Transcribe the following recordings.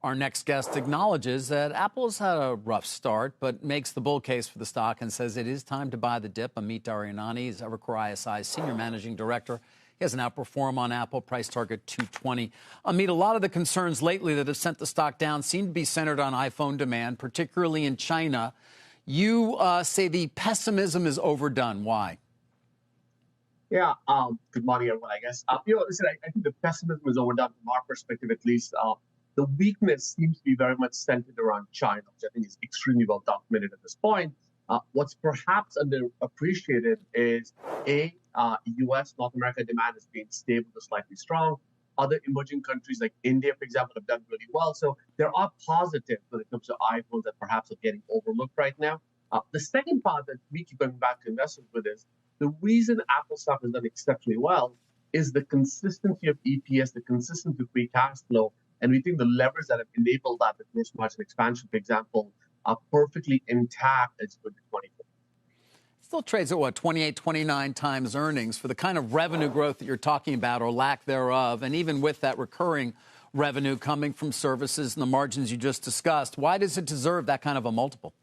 Our next guest acknowledges that Apple's had a rough start, but makes the bull case for the stock and says it is time to buy the dip. Amit Daryanani is Evercore ISI's senior managing director. He has an outperform on Apple, price target 220. Amit, a lot of the concerns lately that have sent the stock down seem to be centered on iPhone demand, particularly in China. You say the pessimism is overdone. Why? Yeah, good morning, everyone, I guess. Listen, I think the pessimism is overdone from our perspective, at least. The weakness seems to be very much centered around China, which I think is extremely well documented at this point. What's perhaps underappreciated is U.S. North America demand has been stable to slightly strong. Other emerging countries like India, for example, have done really well. So there are positives when it comes to iPhones that perhaps are getting overlooked right now. The second part that we keep going back to investors with is the reason Apple stock has done exceptionally well is the consistency of EPS, the consistency of free cash flow. And we think the levers that have enabled that, the gross margin expansion, for example, are perfectly intact as good to 24. Still trades at, 28, 29 times earnings for the kind of revenue growth that you're talking about or lack thereof. And even with that recurring revenue coming from services and the margins you just discussed, why does it deserve that kind of a multiple?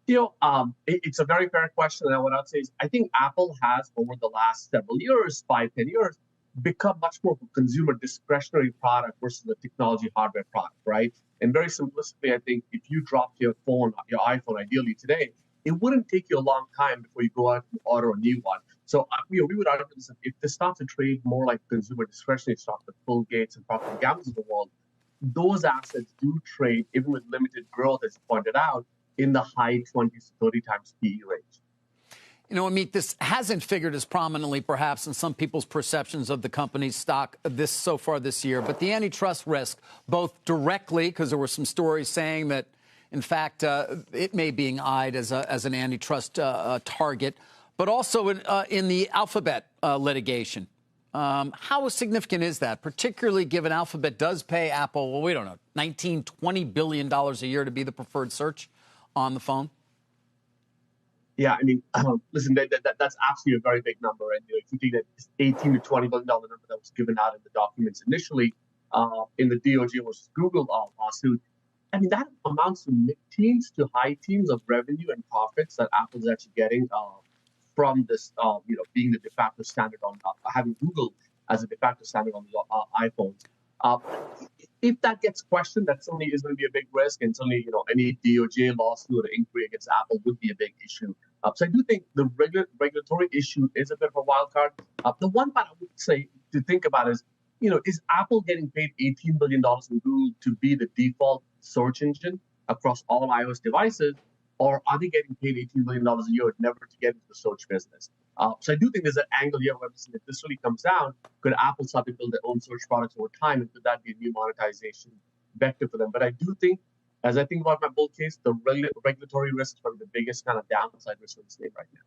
It's a very fair question. And what I'd say is I think Apple has, over the last several years, 5-10 years, become much more of a consumer discretionary product versus a technology hardware product, right? And very simplistically, I think if you dropped your iPhone, ideally today, it wouldn't take you a long time before you go out and order a new one. So we would argue this, if they start to trade more like consumer discretionary stocks, the Bill Gates and Procter & Gamble's of the world, those assets do trade, even with limited growth, as you pointed out, in the high 20s to 30 times PE range. Amit, this hasn't figured as prominently, perhaps, in some people's perceptions of the company's stock so far this year. But the antitrust risk, both directly, because there were some stories saying that, in fact, it may be being eyed as an antitrust target, but also in the Alphabet litigation. How significant is that, particularly given Alphabet does pay Apple, well, we don't know, $19-20 billion a year to be the preferred search on the phone? Yeah, I mean, listen, that's absolutely a very big number. And if you think that $18 to $20 billion number that was given out in the documents initially in the DOJ versus Google lawsuit, I mean, that amounts to mid-teens to high teens of revenue and profits that Apple's actually getting from this, being the de facto standard on having Google as a de facto standard on the iPhones. If that gets questioned, that certainly is going to be a big risk, and certainly, any DOJ lawsuit or inquiry against Apple would be a big issue. So I do think the regulatory issue is a bit of a wild card. The one part I would say to think about is Apple getting paid $18 billion in Google to be the default search engine across all iOS devices, or are they getting paid $18 billion a year never to get into the search business? So I do think there's an angle here where if this really comes down, could Apple start to build their own search products over time, and could that be a new monetization vector for them? But I do think, as I think about my bull case, the regulatory risk is probably the biggest kind of downside risk for this name right now.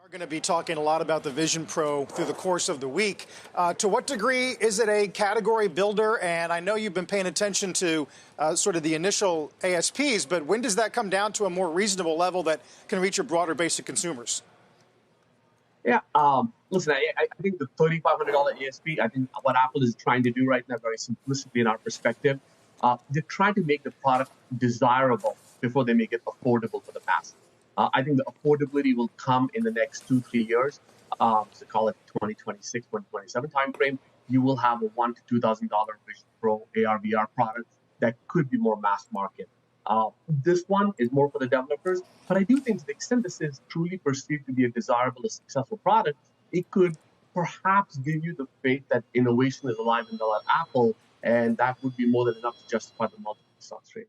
We're going to be talking a lot about the Vision Pro through the course of the week. To what degree is it a category builder? And I know you've been paying attention to sort of the initial ASPs, but when does that come down to a more reasonable level that can reach a broader base of consumers? Yeah, listen, I think the $3,500 ASP, I think what Apple is trying to do right now, very simplistically in our perspective, they're trying to make the product desirable before they make it affordable for the masses. I think the affordability will come in the next 2-3 years. So call it 2026, 2027 timeframe. You will have a $1,000 to $2,000 Vision Pro AR/VR product that could be more mass market. This one is more for the developers, but I do think to the extent this is truly perceived to be a desirable or successful product, it could perhaps give you the faith that innovation is alive and well at Apple, and that would be more than enough to justify the multiple stock trade.